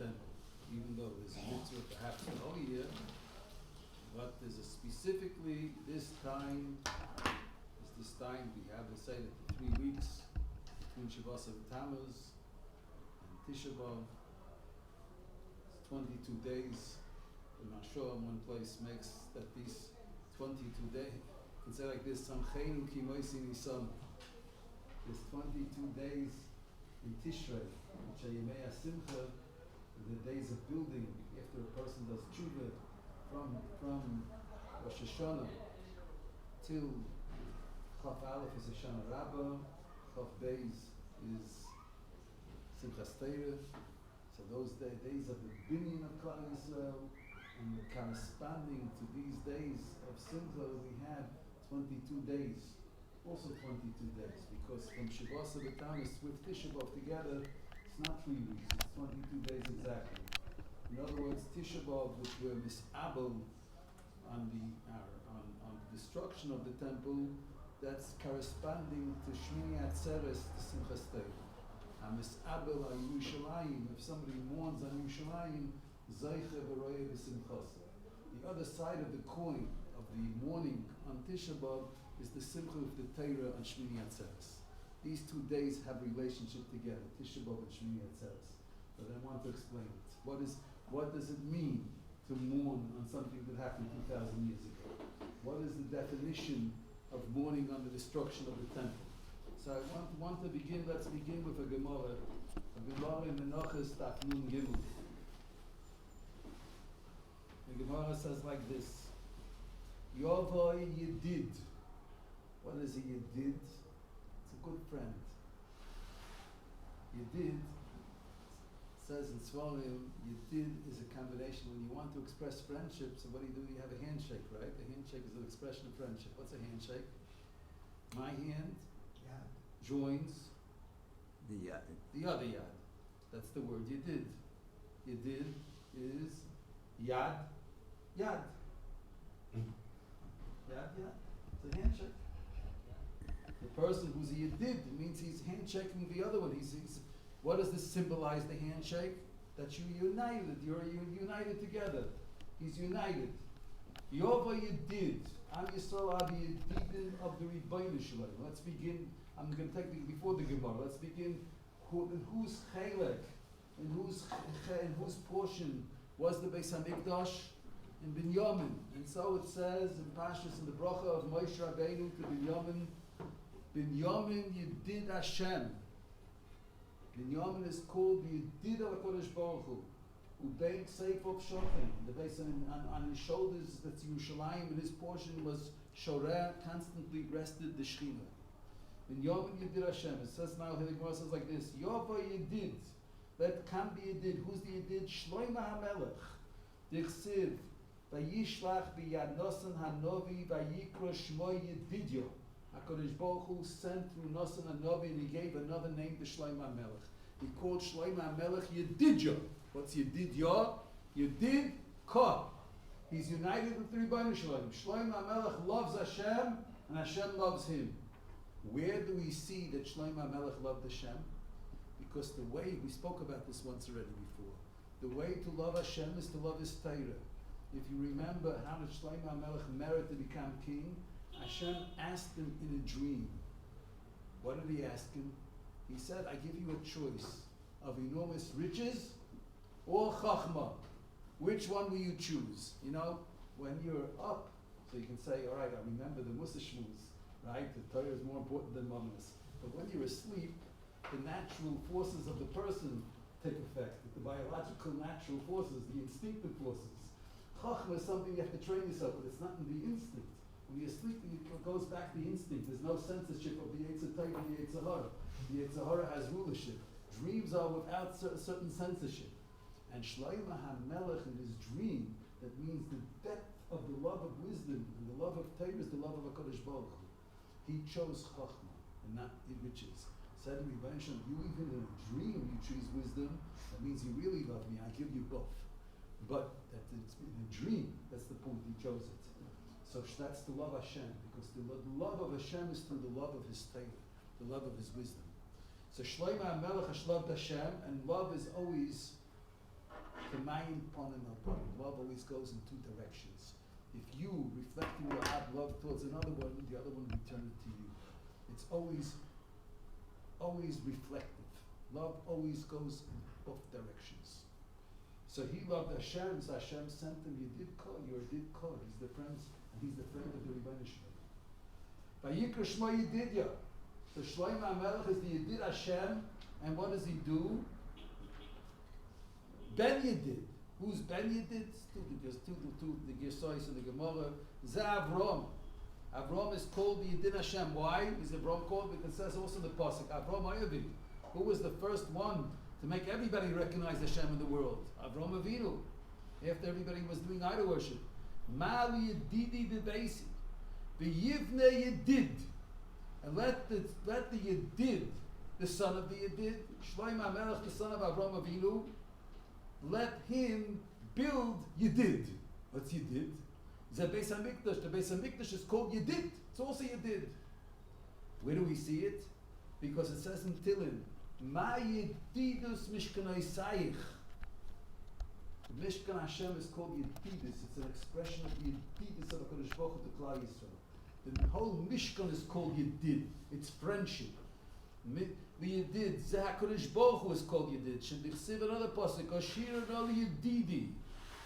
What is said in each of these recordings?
temple, even though there's a mitzvah perhaps the whole year, but there's a specifically this time, we have to say that the 3 weeks between Shavuos and Tammuz and Tisha B'Av, 22 days. The Mashor in one place makes that these 22 days, you can say like this, Samcheinu ki moisi nisan. There's 22 days in Tishrei, which are Yemei HaSimcha, the days of building, after a person does tshuva from Rosh Hashanah till Chaf Aleph is Hoshana Rabbah, Chaf Beis is Simchas Torah. So those days of the binyan of Klal Yisrael, and corresponding to these days of Simcha, we have 22 days, also 22 days, because from Shavuos to Tammuz with Tisha B'Av together, it's not 3 weeks, it's 22 days exactly. In other words, Tisha B'Av, which were misabel on the destruction of the temple, that's corresponding to Shmini Atzeres, the Simchas Torah. Misabel on Yerushalayim, if somebody mourns on Yerushalayim, Zeiche v'roye v'simchasa. The other side of the coin of the mourning on Tisha B'Av is the Simcha of the Torah on Shmini Atzeres. These 2 days have relationship together, Tisha B'Av and Shmini Atzeres. But I want to explain it. What does it mean to mourn on something that happened 2,000 years ago? What is the definition of mourning on the destruction of the temple? So I want to begin, let's begin with a Gemara in Menachos Daf Nun Gimel. The Gemara says like this, Yovoi Yedid. What is a Yedid? It's a good friend. Yedid says in Svarim, Yedid is a combination when you want to express friendship, so what do? You have a handshake, right? A handshake is an expression of friendship. What's a handshake? My hand joins the other yad. That's the word Yedid. Yedid is yad. Yad. It's a handshake. The person who's a Yedid means he's handshaking the other one. He's what does this symbolize, the handshake? That you're united. You're united together. He's united. Yova Yedid. Am Yisrael are the Yedidin of the Rebbeinu Shalom. Let's begin. I'm going to take before the Gemara. Let's begin. In whose chelek, in whose portion was the Beis Hamikdash? In Binyamin. And so it says in Pashtus in the bracha of Moshe Rabbeinu to Binyamin, Binyamin Yedid Hashem. Binyamin is called the Yedid of HaKadosh Baruch Hu. Ubein Seif of Shochem. The base on his shoulders, that's Yerushalayim, and his portion was Shoreh, constantly rested the Shechina. Binyamin Yedid Hashem. It says now, the Gemara says like this, Yova Yedid. That can be Yedid. Who's the Yedid? Shlomo HaMelech. Dichsiv. Vayishlach biyad Nosan Hanovi vayikra Shmo Yedidyo. HaKadosh Baruch Hu sent through Nosan Hanovi and he gave another name to Shlomo HaMelech. He called Shlomo HaMelech Yedidyo. What's Yedidyo? Yedid Ka. He's united with the Rebbeinu Shalom. Shlomo HaMelech loves Hashem and Hashem loves him. Where do we see that Shlomo HaMelech loved Hashem? Because the way, we spoke about this once already before, the way to love Hashem is to love His Torah. If you remember how did Shlomo HaMelech merit to become king, Hashem asked him in a dream. What did he ask him? He said, I give you a choice of enormous riches or chachma. Which one will you choose? You know, when you're up, so you can say, all right, I remember the Musa Shmuz, right? The Torah is more important than Mamas. But when you're asleep, the natural forces of the person take effect. The biological natural forces, the instinctive forces. Chachma is something you have to train yourself, but it's not in the instinct. When you're sleeping, it goes back to the instinct. There's no censorship of the Yetzer Tov and the Yetzer Hara. The Yetzer Hara has rulership. Dreams are without certain censorship. And Shlomo HaMelech in his dream, that means the depth of the love of wisdom and the love of Torah is the love of HaKadosh Baruch Hu. He chose Chachma and not the riches. Said to me, you even in a dream you choose wisdom, that means you really love me, I give you both. But that it's in a dream, that's the point, he chose it. So that's the love of Hashem, because the love of Hashem is through the love of His Torah, the love of His wisdom. So Shlomo HaMelech has loved Hashem, and love is always K'mayim ponim al ponim. Love always goes in two directions. If you reflecting your heart love towards another one, the other one return it to you. It's always reflective. Love always goes in both directions. So he loved Hashem, so Hashem sent him, you're a did call. He's the friend of the Rebbeinu Shalom. Vayikra Shmo Yedidya. So Shlomo HaMelech is the Yedid Hashem, and what does he do? Ben Yedid. Who's Ben Yedid? There's two the Gersois and the Gemara. Ze Avram. Avram is called the Yedid Hashem. Why is Avram called? Because it says also in the Pasuk, Avram Avinu. Who was the first one to make everybody recognize Hashem in the world? Avram Avinu. After everybody was doing idol worship. Mali Yedidi Bebeisi. V'yivne Yedid. And let the Yedid, the son of the Yedid, Shlomo HaMelech, the son of Avram Avinu, let him build Yedid. What's Yedid? The Beis HaMikdash. The Beis HaMikdash is called Yedid. It's also Yedid. Where do we see it? Because it says in Tillim, Ma Yedidus Mishkanoi Saich. The Mishkan Hashem is called Yedidus. It's an expression of the Yedidus of HaKadosh Baruch Hu to Klal Yisrael. The whole Mishkan is called Yedid. It's friendship. The Yedid, HaKadosh Baruch Hu is called Yedid. Shedichsiv another pasuk, Ashir al Yedidi.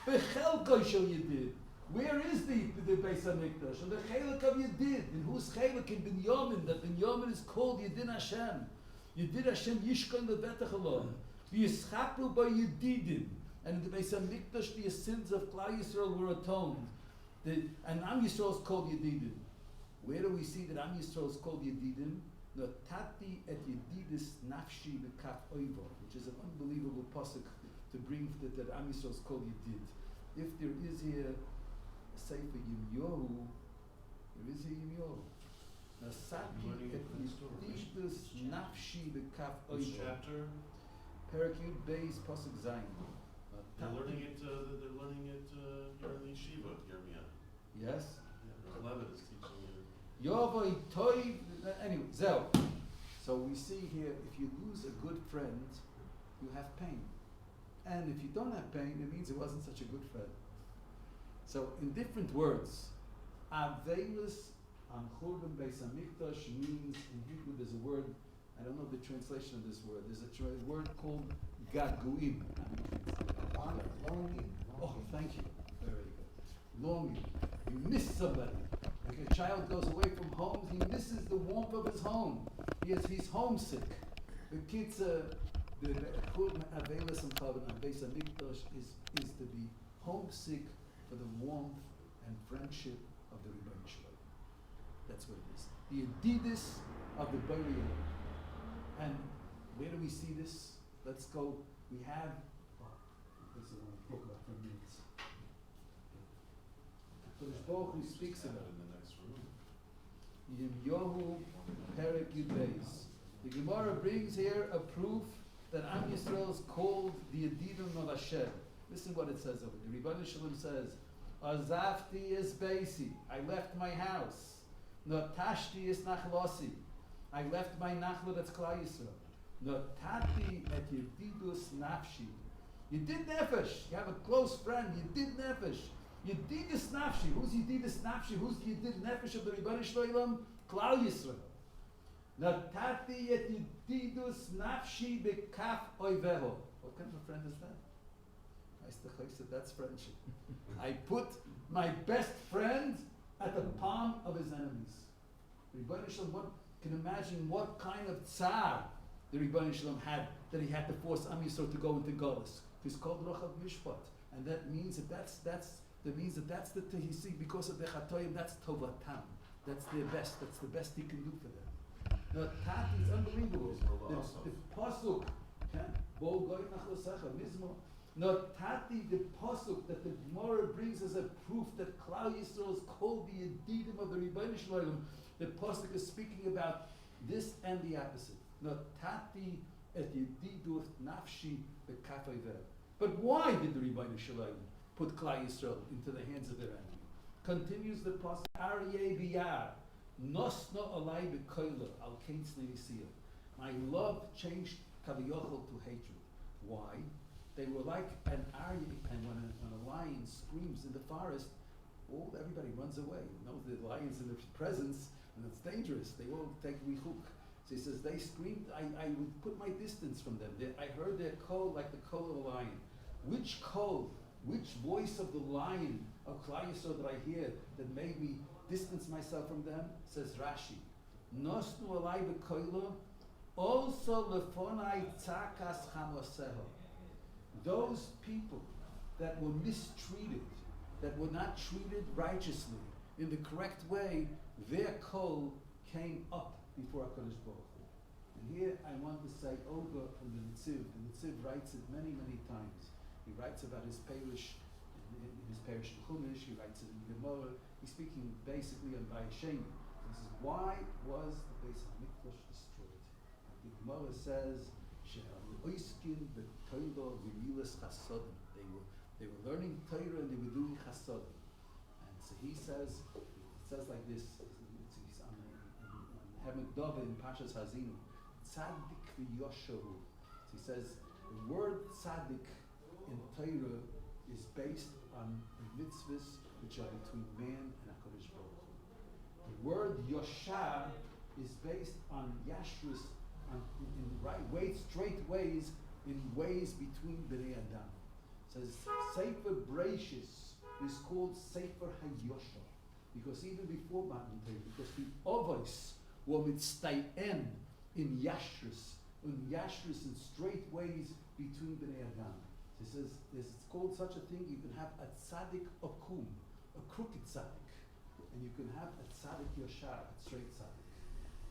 Bechelko shel Yedid. Where is the Beis HaMikdash? And the Chelek of Yedid. In whose Chelek? In Binyamin. That Binyamin is called Yedid Hashem. Yedid Hashem Yishkan Levetach Alon. V'yischapru by Yedidim. And in the Beis HaMikdash, the sins of Klal Yisrael were atoned. And Am Yisrael is called Yedidim. Where do we see that Am Yisrael is called Yedidim? Notati et Yedidis Nafshi B'kaf Oivo, which is an unbelievable pasuk to bring that Am Yisrael is called Yedid. If there is here a Sefer Yirmiyahu, there is here Yirmiyahu. Notati et Yedidis Nafshi B'kaf Oivo. Which chapter? Perek Yud Beis pasuk Zayin. They're learning it. They're learning it here in the yeshiva, Yirmiyah. Yes. Yeah, Levitt is teaching it. Yovoi toiv. Anyway, Zel. So we see here, if you lose a good friend, you have pain. And if you don't have pain, it means it wasn't such a good friend. So in different words, Aveilus on Churban Beis HaMikdash means, in Hebrew there's a word, I don't know the translation of this word, there's a word called Gaguim. Longing. Oh, thank you. Very good. Longing. You miss somebody. Like a child goes away from home, he misses the warmth of his home. He's homesick. The kids, the Avelis and Chavan and Beis HaMikdash is to be homesick for the warmth and friendship of the Rebbeinu Shalom. That's what it is. The Yedidus of the burial. And where do we see this? Let's go. We have. This I want to talk about for minutes. Kodesh Baruch Hu speaks about it. In the next room. Yirmiyahu Perek Yud Beis. The Gemara brings here a proof that Am Yisrael is called the Yedidim of Hashem. Listen what it says over there. The Rebbeinu Shalom says, Azafti es Beisi. I left my house. Notashti es Nachlosi. I left my Nachlo, that's Klal Yisrael. Notati et Yedidus Nafshi. Yedid Nefesh. You have a close friend. Yedid Nefesh. Yedidus Nafshi. Who's Yedidus Nafshi? Who's the Yedid Nefesh of the Rebbeinu Shalom? Klal Yisrael. Natati et Yedidus Nafshi B'kaf Oiveho. What kind of a friend is that? I said that's friendship. I put my best friend at the palm of his enemies. The Rebbeinu Shalom can imagine what kind of tsar the Rebbeinu Shalom had, that he had to force Am Yisrael to go into Golus. It's called Rochav Mishpat, and that means that's the Tehisi, because of the Chatoyim, that's Tovatam. That's their best. That's the best he can do for them. Now, Tati is unbelievable. The pasuk, Bo Goy Nachlosecha Mizmo. Now, Tati, the pasuk that the Gemara brings as a proof that Klal Yisrael is called the Yedidim of the Rebbeinu Shalom. The pasuk is speaking about this and the opposite. Now, Tati et Yedidus Nafshi B'kaf Oiveho. But why did the Rebbeinu Shalom put Klal Yisrael into the hands of their enemy? Continues the pasuk, Aryeh Biyar, Nosno Alai B'koila, Al Kain Tzneisiyah. My love changed Kaviyochel to hatred. Why? They were like an army, and when a lion screams in the forest, everybody runs away. You know, the lion's in the presence, and it's dangerous. They all take rihuk. So he says, they screamed, I would put my distance from them. I heard their call like the call of a lion. Which call, which voice of the lion of Klal Yisrael that I hear that made me distance myself from them? Says Rashi, Nosnu alai b'koilo, also lefonai tzakas chamoseho. Those people that were mistreated, that were not treated righteously, in the correct way, their call came up before HaKadosh Baruch Hu. And here I want to say over from the Netziv. The Netziv writes it many, many times. He writes about his parish, in his parish in Chumash, he writes it in Gemara. He's speaking basically on Vayeshenim. This is why was the Beis HaMikdash destroyed? The Gemara says, She'al-oiskin b'toilo v'milas chasodim. They were learning Torah and they were doing chasodim. And so he says, it says like this, it's on Hemek Dove in Pashas Hazinu, Tzaddik v'yoshahu. So he says, the word tzaddik in Torah is based on the mitzvahs which are between man and HaKadosh Baruch Hu. The word yosha is based on yashrus, in right ways, straight ways, in ways between Bnei Adam. It says Sefer Breishis is called Sefer HaYosha, because even before Matan Torah, because the Avos were mitztayen in yashrus in straight ways between Bnei Adam. So it says it's called such a thing. You can have a tzaddik akum, a crooked tzaddik, and you can have a tzaddik yosha, a straight tzaddik.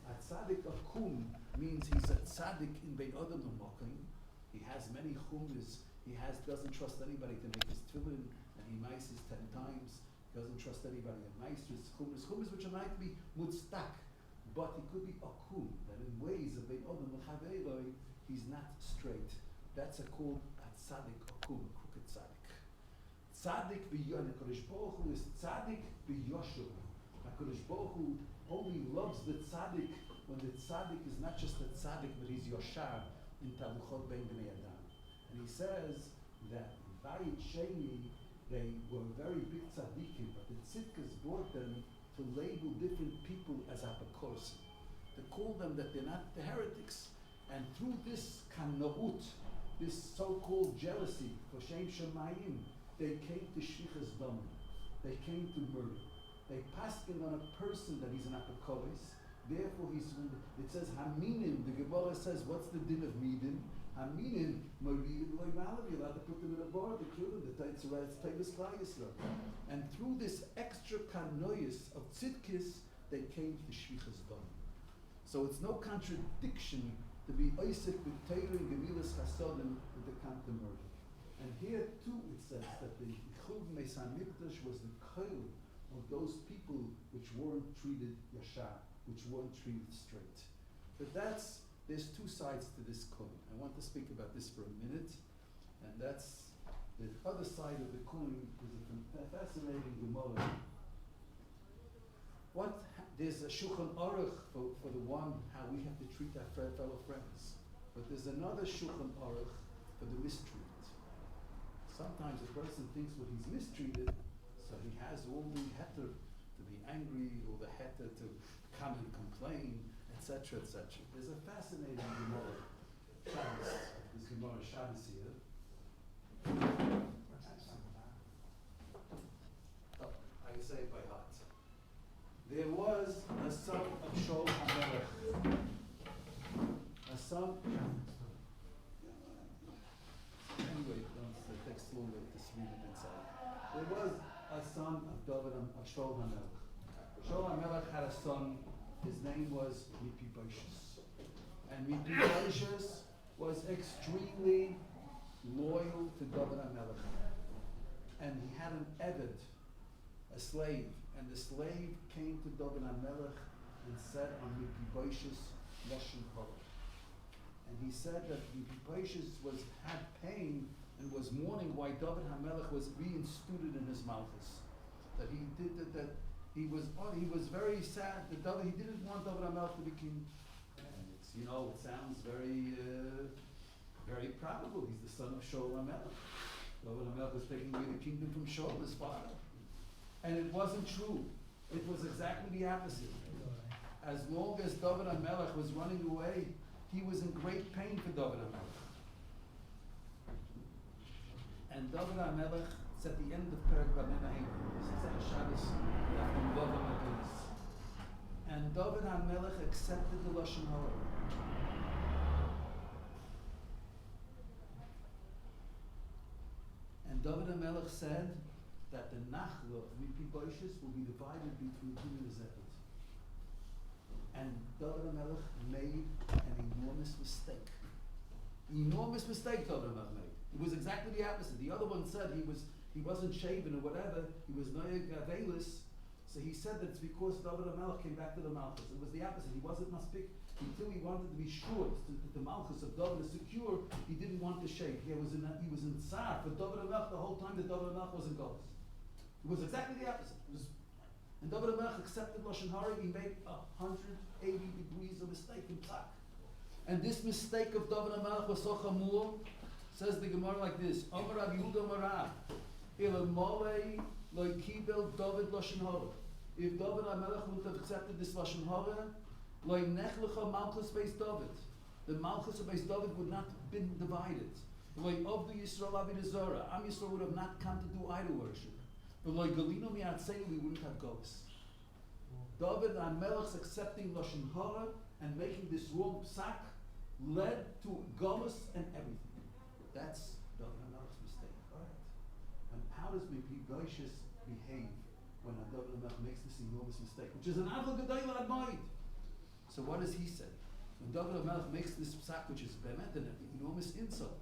A tzaddik akum means he's a tzaddik in Bein Adam L'Mokim. He has many chumas. He doesn't trust anybody to make his tefillin, and he mices 10 times. He doesn't trust anybody in meisters chumas which are might be mutztak, but he could be akum, that in ways of Bein Adam L'Chaveiroi, he's not straight. That's called a tzaddik akum, a crooked tzaddik. Tzaddik b'yon, HaKadosh Baruch Hu is tzaddik b'yoshu. HaKadosh Baruch Hu only loves the tzaddik when the tzaddik is not just a tzaddik, but he's yosha in taluchot bein bnei adam. And he says that in Bayit Sheni, they were very big tzaddikim, but the tzidkas brought them to label different people as apokorsim, to call them that they're not the heretics. And through this kana'ut, this so-called jealousy for Shem Shemayim, they came to shvichas dam. They came to murder. They paskin on a person that he's an apokoris. Therefore, it says haminim. The Gemara says, what's the din of midin? Haminim, you're allowed to put them in a bar, to kill them, the Taivas Klal Yisrael. And through this extra kanois of tzidkis, they came to shvichas dam. So it's no contradiction to be oisik with Torah and Gemilas Chasodim with the come to murder. And here too it says that the Chub Beis HaMikdash was the koil of those people which weren't treated yashar, which weren't treated straight. But there's two sides to this coin. I want to speak about this for a minute, and that's the other side of the coin is a fascinating Gemara. There's a Shulchan Aruch for the one, how we have to treat our fellow friends. But there's another Shulchan Aruch for the mistreated. Sometimes a person thinks when he's mistreated, so he has all the heter to be angry, or the heter to come and complain, etc., etc. There's a fascinating Gemara, Shabbos, this Gemara Shabbos here. I say it by heart. There was a son of Shaul HaMelech. A son. Anyway, it takes longer to read it inside. There was a son of David of Shaul HaMelech. Shaul HaMelech had a son. His name was Mephibosheth. And Mephibosheth was extremely loyal to David HaMelech. And he had an Eved, a slave. And the slave came to David HaMelech and said on Mephibosheth Lashon Hara. And he said that Mephibosheth had pain and was mourning why David HaMelech was reinstituted in his malchus. That he did that he was very sad that he didn't want David HaMelech to be king. And it sounds very very probable he's the son of Shaul HaMelech. David HaMelech was taking away the kingdom from Shaul, his father. And it wasn't true. It was exactly the opposite. As long as David HaMelech was running away, he was in great pain for David HaMelech. And David HaMelech, it's at the end of Perek Bamena. This is at Shabbos, from David HaMelech. And David HaMelech accepted the Lashon Hara. And David HaMelech said that the Nachla of Mephibosheth will be divided between him and Zebed. And David HaMelech made an enormous mistake. Enormous mistake David HaMelech made. It was exactly the opposite. The other one said he wasn't shaven or whatever, he was noyeg avelis. So he said that it's because David HaMelech came back to the Malchus. It was the opposite. He wasn't maspik until he wanted to be sure that the Malchus of David is secure. He didn't want to shave. He was in Tsar for David HaMelech the whole time that David HaMelech was in Golis. It was exactly the opposite. And David HaMelech accepted Lashon Hara. He made 180 degrees of mistake in Tzak. And this mistake of David HaMelech was so chamur. Says the Gemara like this: Amar Rav Yehuda Marav, Ilamolei loy kibel David Lashon Hara. If David HaMelech wouldn't have accepted this Lashon Hara, loy nechlecha Malchus beis David. The Malchus of beis David would not have been divided. Loy Avdu Yisrael Avodah Zarah. Am Yisrael would have not come to do idol worship. But loy Galino mi'atzei, we wouldn't have ghosts. David HaMelech's accepting Lashon Hara and making this wrong psak led to Golos and everything. That's David HaMelech's mistake. Right. And how does Mephibosheth behave when David HaMelech makes this enormous mistake, which is an avol gedol admaid? So what does he say? When David HaMelech makes this psak, which is bemet an enormous insult.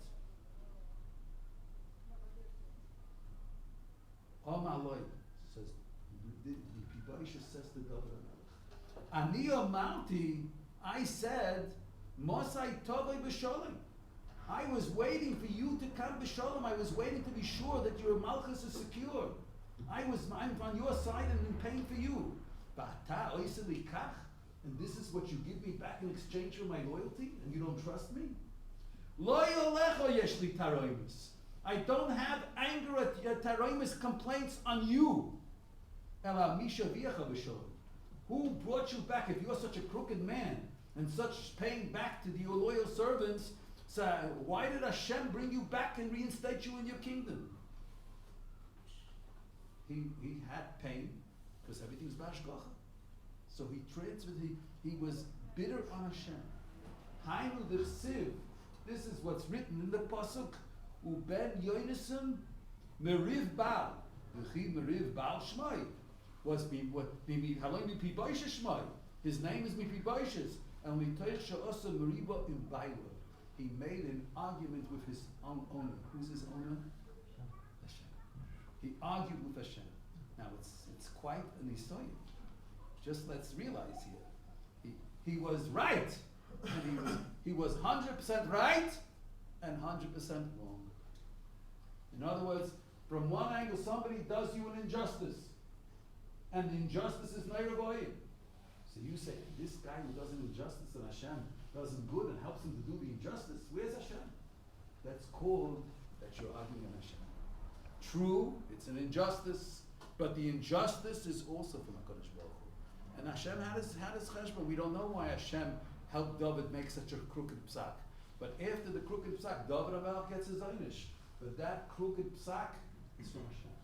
Amaloi says, Mephibosheth says to David HaMelech, Ani amarti, I said, Mosai tovei b'sholem. I was waiting for you to come b'sholem. I was waiting to be sure that your Malchus is secure. I'm on your side and in pain for you. Ba'ata oiseli kach, and this is what you give me back in exchange for my loyalty, and you don't trust me? Lo yolecho yesh li taroimus. I don't have anger at taroimus complaints on you. Ela misha v'yecha b'sholem. Who brought you back? If you're such a crooked man and such paying back to your loyal servants, so why did Hashem bring you back and reinstate you in your kingdom? He had pain because everything's bashgacha. So he transferred. He was bitter on Hashem. Hainu d'chsiv. This is what's written in the pasuk. Uben yoinisim meriv bal. V'chi meriv bal shmai. Was haloi Mephibosheth shmai. His name is Mephibosheth. And mitoich she'osa meriba in baila. He made an argument with his own owner. Who's his owner? Hashem. He argued with Hashem. Now it's quite an isoyim. Just let's realize here. He was right. And he was 100% right and 100% wrong. In other words, from one angle somebody does you an injustice. And the injustice is neiravoyim. So you say, this guy who does an injustice and Hashem does him good and helps him to do the injustice, where's Hashem? That's called that you're arguing on Hashem. True, it's an injustice, but the injustice is also from HaKadosh Baruch Hu. And Hashem had his cheshbon. We don't know why Hashem helped David make such a crooked psak. But after the crooked psak, David HaMelech gets his einish. But that crooked psak is from Hashem.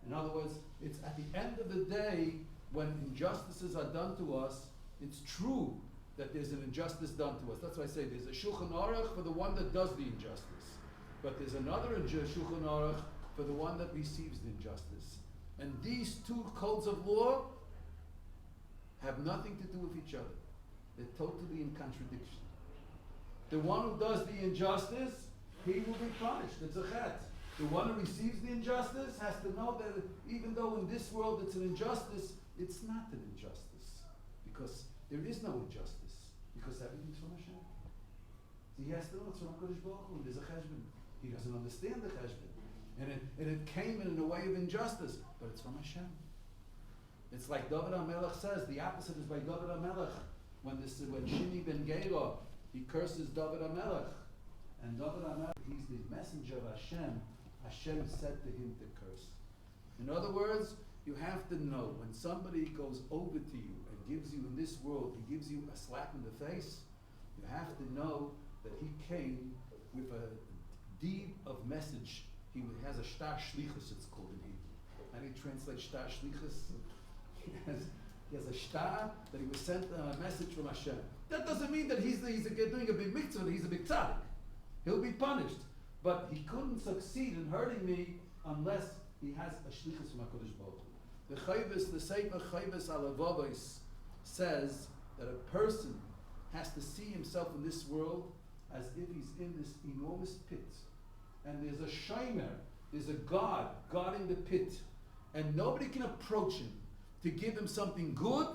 In other words, it's at the end of the day, when injustices are done to us, it's true that there's an injustice done to us. That's why I say there's a Shulchan Aruch for the one that does the injustice. But there's another Shulchan Aruch for the one that receives the injustice. And these two codes of law have nothing to do with each other. They're totally in contradiction. The one who does the injustice, he will be punished. It's a chet. The one who receives the injustice has to know that even though in this world it's an injustice, it's not an injustice. Because there is no injustice. Because everything's from Hashem. So he has to know it's from HaKadosh Baruch Hu. There's a cheshbon. He doesn't understand the cheshbon. And it came in a way of injustice. But it's from Hashem. It's like David HaMelech says, the opposite is by David HaMelech. When Shimi ben Gera, he curses David HaMelech. And David HaMelech, he's the messenger of Hashem. Hashem said to him to curse. In other words, you have to know when somebody goes over to you and gives you in this world, he gives you a slap in the face, you have to know that he came with a deed of message. He has a shtar shlichus, it's called in Hebrew. How do you translate shtar shlichus? He has a shtar that he was sent a message from Hashem. That doesn't mean that he's doing a big mitzvah, he's a big tzaddik. He'll be punished. But he couldn't succeed in hurting me unless he has a shlichus from HaKadosh Baruch Hu. The Chayvus, the Sefer Chayvus Alavavos says that a person has to see himself in this world as if he's in this enormous pit. And there's a shomer, there's a God guarding the pit. And nobody can approach him to give him something good,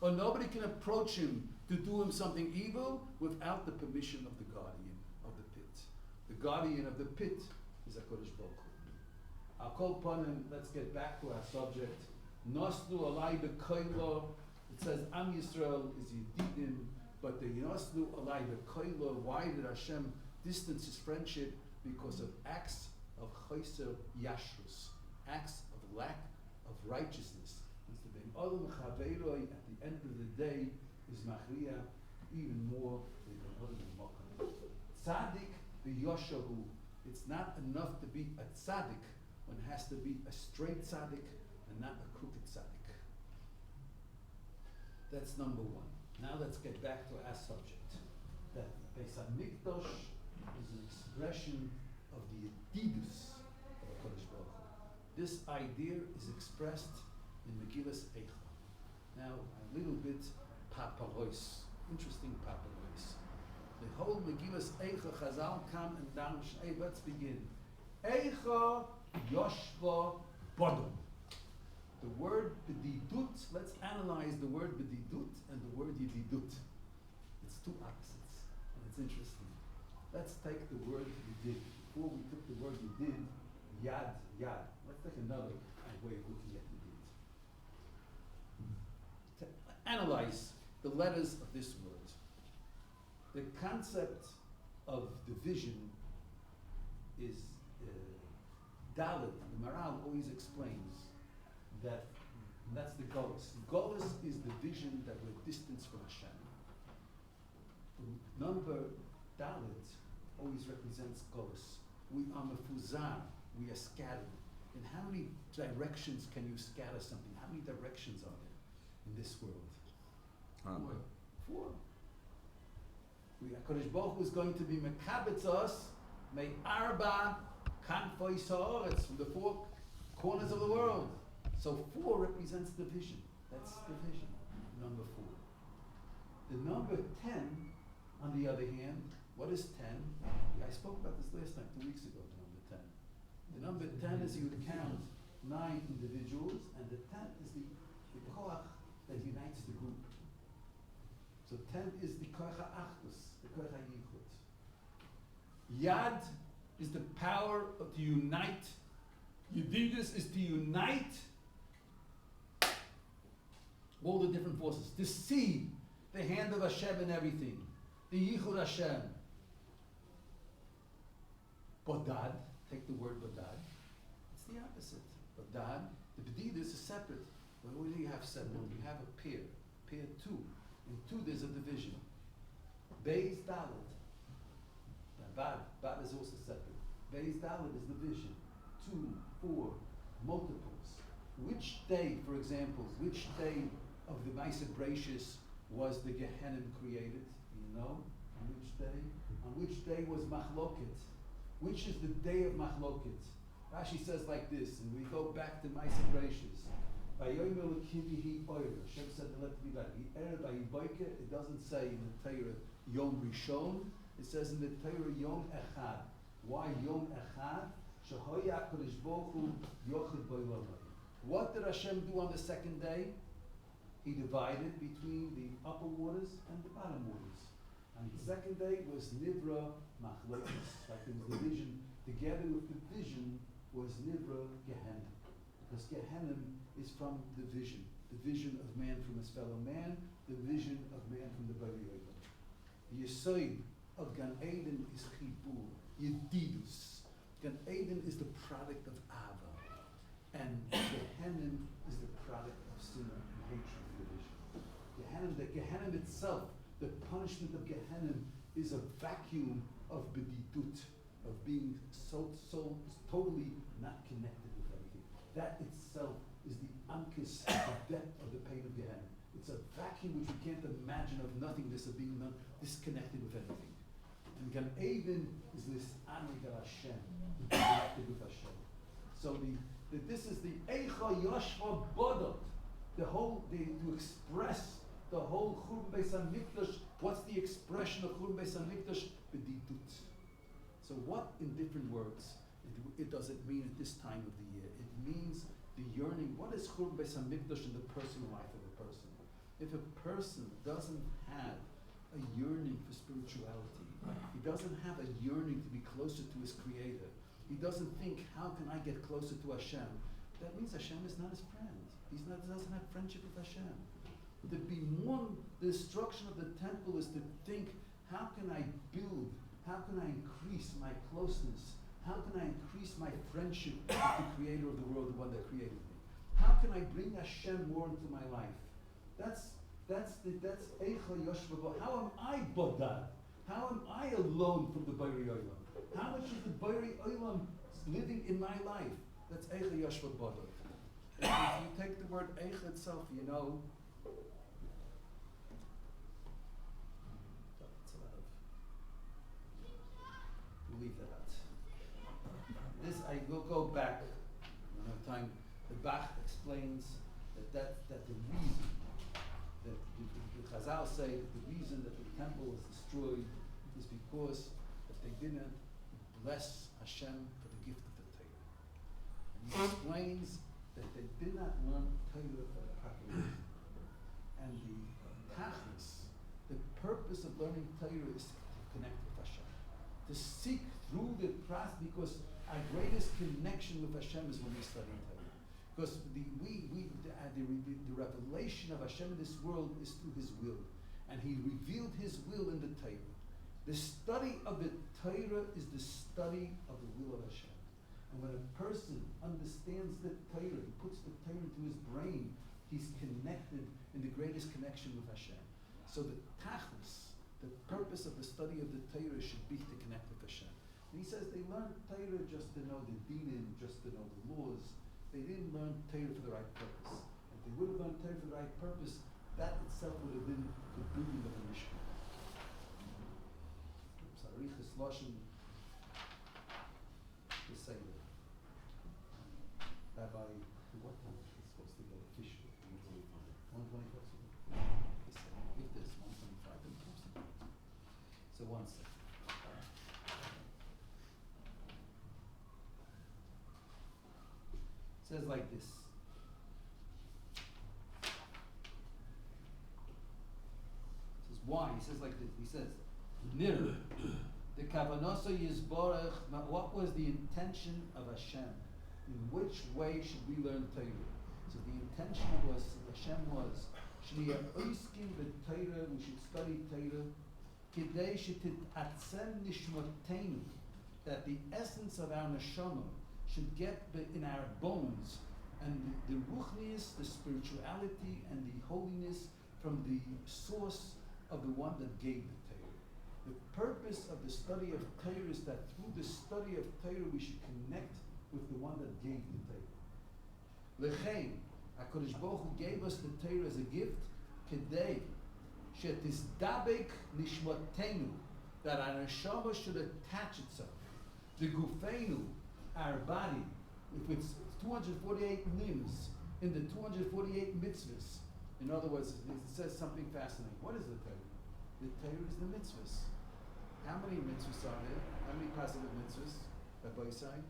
or nobody can approach him to do him something evil without the permission of the guardian of the pit. The guardian of the pit is HaKadosh Baruch Hu. I'll call upon him, let's get back to our subject. Nosnu alai b'koilo, it says Am Yisrael is Yedidim, but the Nosnu alai b'koilo, why did Hashem distance his friendship? Because of acts of chayser yashrus, acts of lack of righteousness. At the end of the day is machriya even more than the other makam. Tzaddik v'yoshahu. It's not enough to be a tzaddik. One has to be a straight tzaddik and not a crooked tzaddik. That's number one. Now let's get back to our subject. That Beis HaMikdash is an expression of the Yedidus of HaKadosh Baruch Hu. This idea is expressed in Megillas Eicha. Now, a little bit paparois, interesting paparois. The whole Megillas Eicha, Chazal come and down. Let's begin. Eicha Yoshva Bodom. The word B'didut, let's analyze the word B'didut and the word Yedidut. It's two opposites, and it's interesting. Let's take the word Yedid. Before we took the word Yedid, Yad, Yad. Let's take another way of looking at Yedid. To analyze the letters of this word. The concept of division is Dalit. The Maral always explains that, and that's the Golus. Golus is the vision that we're distanced from Hashem. The number Dalit always represents Golus. We are mefuzar, we are scattered. In how many directions can you scatter something? How many directions are there in this world? Four. HaKadosh Baruch Hu is going to be mekabetz us, may arba kanfoi sa'aretz, from the four corners of the world. So 4 represents division. That's division, number 4. The number 10, on the other hand, what is 10? I spoke about this last time, 2 weeks ago, the number 10. The number 10 is you would count 9 individuals, and the 10 is the koach that unites the group. So 10 is the koach ha'achdus, the koach ha'yichud. Yad is the power to unite. Yedidus is to unite all the different forces. To see the hand of Hashem in everything. The Yichud Hashem. Bodad, take the word Bodad. It's the opposite. Bodad, the B'didus is separate. When we have 7, we have a pair. Pair 2. In 2 there's a division. Beis Dalet. Bad is also separate. Beis Dalet is division. 2, 4, multiples. Which day, for example, which day of the Maaseh Bereishis was the Gehenim created? You know? On which day? On which day was Machloket? Which is the day of Machloket? Rashi says like this, and we go back to Maaseh Bereishis. Hashem said to let me back. It doesn't say in the Torah Yom Rishon. It says in the Torah Yom Echad. Why Yom Echad? What did Hashem do on the second day? He divided between the upper waters and the bottom waters. And the second day was Nivra Machlokes, like there was division. Together with the vision was Nivra Gehenna. Because Gehenna is from the vision of man from his fellow man, the vision of man from the Bari Olam. The Yesod of Gan Eden is chibur, yedidus. Gan Eden is the product of Ava, and Gehenna is the product of sin and hatred and division. The Gehenna itself, the punishment of Gehenna is a vacuum of bedidut, of being so totally not connected with anything. That itself is the ankis, the depth of the pain of Gehenna. It's a vacuum which we can't imagine, of nothingness, of being disconnected with anything. And Gan Eden is this Anig Hashem, connected with Hashem. So this is the Eicha Yashva Bodot, to express the whole Churban Beis HaMikdash. What's the expression of Churban Beis HaMikdash? Bedidut. So what, in different words, it does it mean at this time of the year? It means the yearning. What is Churban Beis HaMikdash in the personal life of a person? If a person doesn't have a yearning for spirituality, he doesn't have a yearning to be closer to his Creator, he doesn't think, how can I get closer to Hashem? That means Hashem is not his friend. Doesn't have friendship with Hashem. The destruction of the temple is to think, how can I build, how can I increase my closeness, how can I increase my friendship with the Creator of the world, the one that created me? How can I bring Hashem more into my life? That's Eicha Yoshva. How am I bodad? How am I alone from the Borei Olam? How much is the Borei Olam living in my life? That's Eicha Yoshva bodad. If you take the word Eicha itself, you know. That's a lot of. We'll leave that out. This I will go back. I don't have time. The Bach explains that the reason that the Chazal say that the reason that the temple was destroyed is because that they didn't bless Hashem for the gift of the Torah. And he explains that they did not learn Torah for the proper reason. And the tachlis, the purpose of learning Torah is to connect with Hashem, to seek through the process, because our greatest connection with Hashem is when we study Torah. Because the revelation of Hashem in this world is through His will, and He revealed His will in the Torah. The study of the Torah is the study of the will of Hashem. And when a person understands the Torah, he puts the Torah into his brain, he's connected in the greatest connection with Hashem. So the tachlis, the purpose of the study of the Torah should be to connect with Hashem. And he says they learned Torah just to know the dinim, just to know the laws. They didn't learn Torah for the right purpose. If they would have learned Torah for the right purpose, that itself would have been the building of the Mishkan. Sarichas Lashon, the Seder. Rabbi, what time is it supposed to get official? 125. If there's 125, then it comes to. So 1 second. It says like this. It says why? He says like this. He says, Nir, the Kavanasa Yisborach, what was the intention of Hashem? In which way should we learn Torah? So the intention was, Hashem was, we should study Torah, Kidei shetit-atzem nishmotenu, that the essence of our neshama should get in our bones, and the ruchnius, the spirituality, and the holiness from the source of the one that gave the Torah. The purpose of the study of Torah is that through the study of Torah we should connect with the one that gave the Torah. Lechein, HaKadosh Baruch Hu gave us the Torah as a gift, kedei shetizdabek nishmotenu, that our neshama should attach itself. The gufeinu, our body, with its 248 limbs, in the 248 mitzvahs. In other words, it says something fascinating. What is the Torah? The Torah is the mitzvahs. How many mitzvahs are there? How many positive mitzvahs? Rabbi Yisai?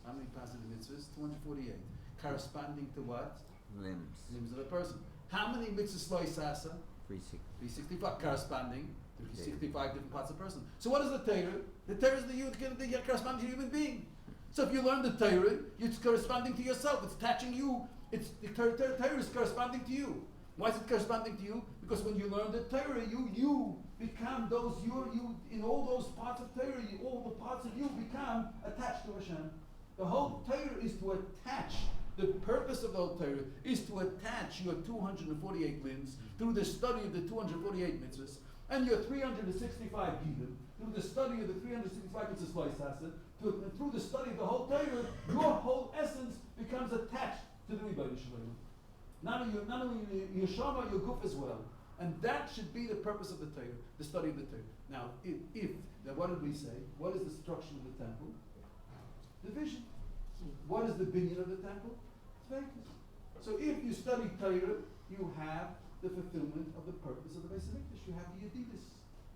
How many positive mitzvahs? 248. Corresponding to what? Limbs. Limbs of a person. How many mitzvahs lo isasa? 360. 365. Corresponding to 365 different parts of a person. So what is the Torah? The Torah is the corresponding to a human being. So if you learn the Torah, it's corresponding to yourself. It's attaching you. It's the Torah is corresponding to you. Why is it corresponding to you? Because when you learn the Torah, you become those, you in all those parts of Torah, all the parts of you become attached to Hashem. The whole Torah is to attach. The purpose of the whole Torah is to attach your 248 limbs through the study of the 248 mitzvahs and your 365 givim, through the study of the 365 mitzvahs loisasa, through the study of the whole Torah, your whole essence becomes attached to the Rebbeinu Shalom. Not only your shama, your guf as well. And that should be the purpose of the Torah, the study of the Torah. Now, then what did we say? What is the structure of the temple? Division. What is the binyan of the temple? It's vacant. So if you study Torah, you have the fulfillment of the purpose of the Beis Hamikdash. You have the Yedidus.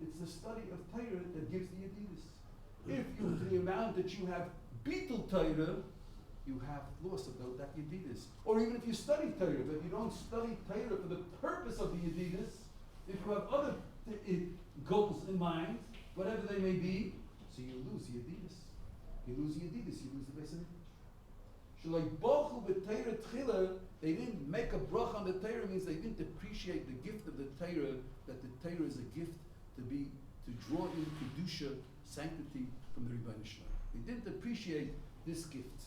It's the study of Torah that gives the Yedidus. If you, to the amount that you have Bitul Torah, you have loss of that Yedidus. Or even if you study Torah, but you don't study Torah for the purpose of the Yedidus, if you have other goals in mind, whatever they may be, so you lose Yedidus. You lose Yedidus, you lose the Beis Hamikdash. Shalai bochu b'Torah tchila, they didn't make a brach on the Torah, means they didn't appreciate the gift of the Torah, that the Torah is a gift to draw in kedusha, sanctity from the Rebbeinu Shalom. They didn't appreciate this gift.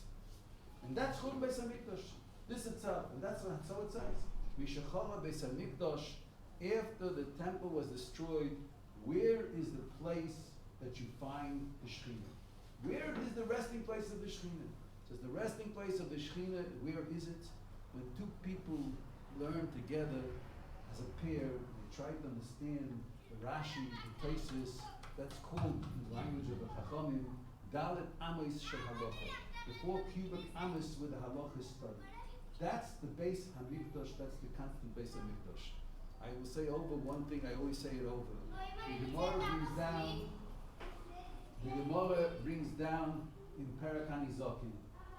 And that's Churban Beis Hamikdash. This itself, and that's how it says. Mishachara Beis Hamikdash, after the temple was destroyed, where is the place that you find the Shekhinah? Where is the resting place of the Shekhinah? It says the resting place of the Shekhinah, where is it? When two people learn together as a pair, they try to understand the Rashi, the Tosfos, that's called in the language of the Chachamim, Dalet Amos Shel Halacha. The 4 cubic amos with the halacha study. That's the Beis Hamikdash, that's the constant Beis Hamikdash. I will say over one thing, I always say it over. The Gemara brings down in Perek Hanizokim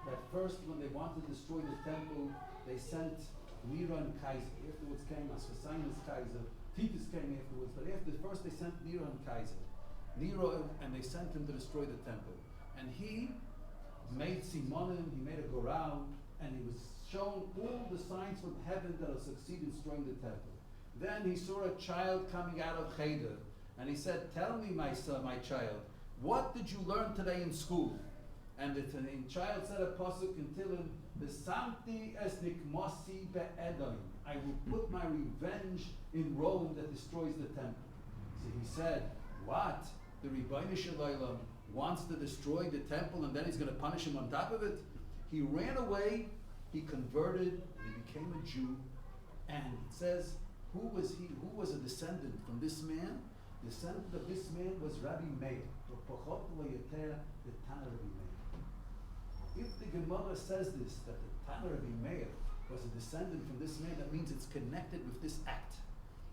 that first when they wanted to destroy the temple, they sent Nero and Kaiser. Afterwards came Asphasinas Kaiser, Titus came afterwards, but first they sent Nero and Kaiser. Nero, and they sent him to destroy the temple. And he made Simonim, he made a Goral, and he was shown all the signs from heaven that will succeed in destroying the temple. Then he saw a child coming out of Cheder, and he said, "Tell me, my son, my child, what did you learn today in school?" And the child said a pasuk in Tehillim, "V'samti es nikmosi be'edom." I will put my revenge in Rome that destroys the temple. So he said, "What? The Rebbeinu Shalom wants to destroy the temple and then he's going to punish him on top of it?" He ran away, he converted, he became a Jew, and it says, who was he? Who was a descendant from this man? The descendant of this man was Rabbi Meir, the Tana Rabbi Meir. If the Gemara says this, that the Tana Rabbi Meir was a descendant from this man, that means it's connected with this act.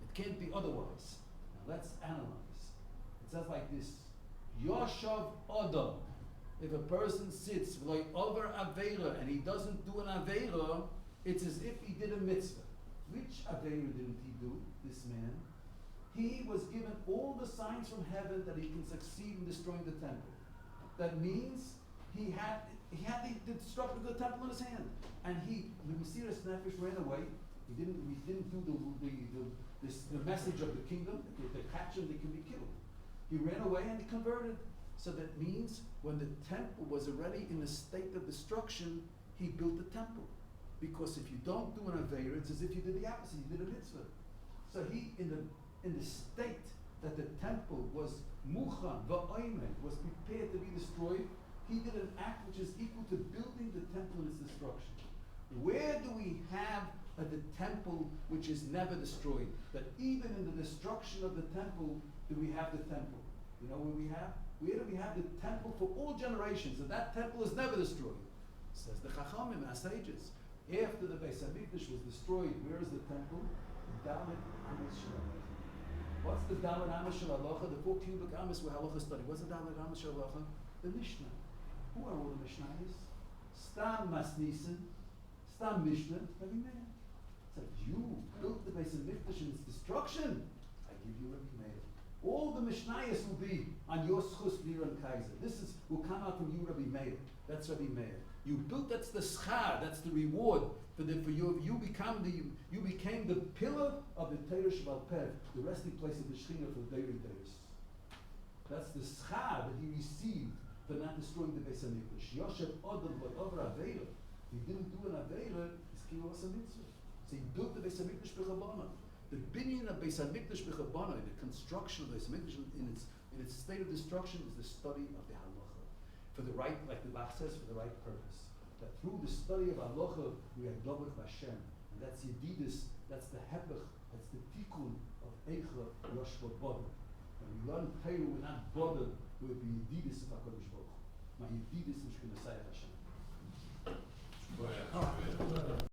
It can't be otherwise. Now let's analyze. It says like this, Yoshav Odom. If a person sits like over Aveira and he doesn't do an Aveira, it's as if he did a mitzvah. Which Aveira didn't he do, this man? He was given all the signs from heaven that he can succeed in destroying the temple. That means he had the destruction of the temple in his hand. And the Mesiras Nefesh ran away. He didn't do the message of the kingdom. If they catch him, they can be killed. He ran away and he converted. So that means when the temple was already in a state of destruction, he built the temple. Because if you don't do an Aveira, it's as if you did the opposite, you did a mitzvah. So he, in the state that the temple was muchan, va'oimed, was prepared to be destroyed, he did an act which is equal to building the temple and its destruction. Where do we have the temple which is never destroyed? That even in the destruction of the temple, do we have the temple? You know where we have? Where do we have the temple for all generations? And that temple is never destroyed. Says the Chachamim, our sages. After the Beis Hamikdash was destroyed, where is the temple? The Dalet Amos Shel Halacha. What's the Dalet Amos Shel Halacha? The 4 cubic Amos where Halacha study. What's the Dalet Amos Shel Halacha? The Mishnah. Who are all the Mishnahs? Stam Masnisen, Stam Mishnah, Rabbi Meir. It's like, you built the Beis Hamikdash in its destruction. I give you Rabbi Meir. All the Mishnayos will be on your schus Liran Kaiser. This will come out from you, Rabbi Meir. That's Rabbi Meir. You built, that's the schar, that's the reward for you. You became the pillar of the Torah Shebal Peh, the resting place of the Shechina for daily days. That's the schar that he received for not destroying the Beis Hamikdash. Yosef Odom V'Over Aveira. If he didn't do an Aveira, it's Kiyos HaMitzvah. So he built the Beis Hamikdash b'Chabana. The binyan of Beis Hamikdash b'Chabana, the construction of the Beis Hamikdash in its state of destruction, is the study of the halacha for the right, like the Bach says, for the right purpose. That through the study of halacha we are Dovach Hashem, and that's Yedidus. That's the hepech. That's the tikkun of Eicha Yoshva Boder. When we learn Torah, we're not bothered with the Yedidus of HaKadosh Baruch Hu. My Yedidus is Shkina Sayach Hashem.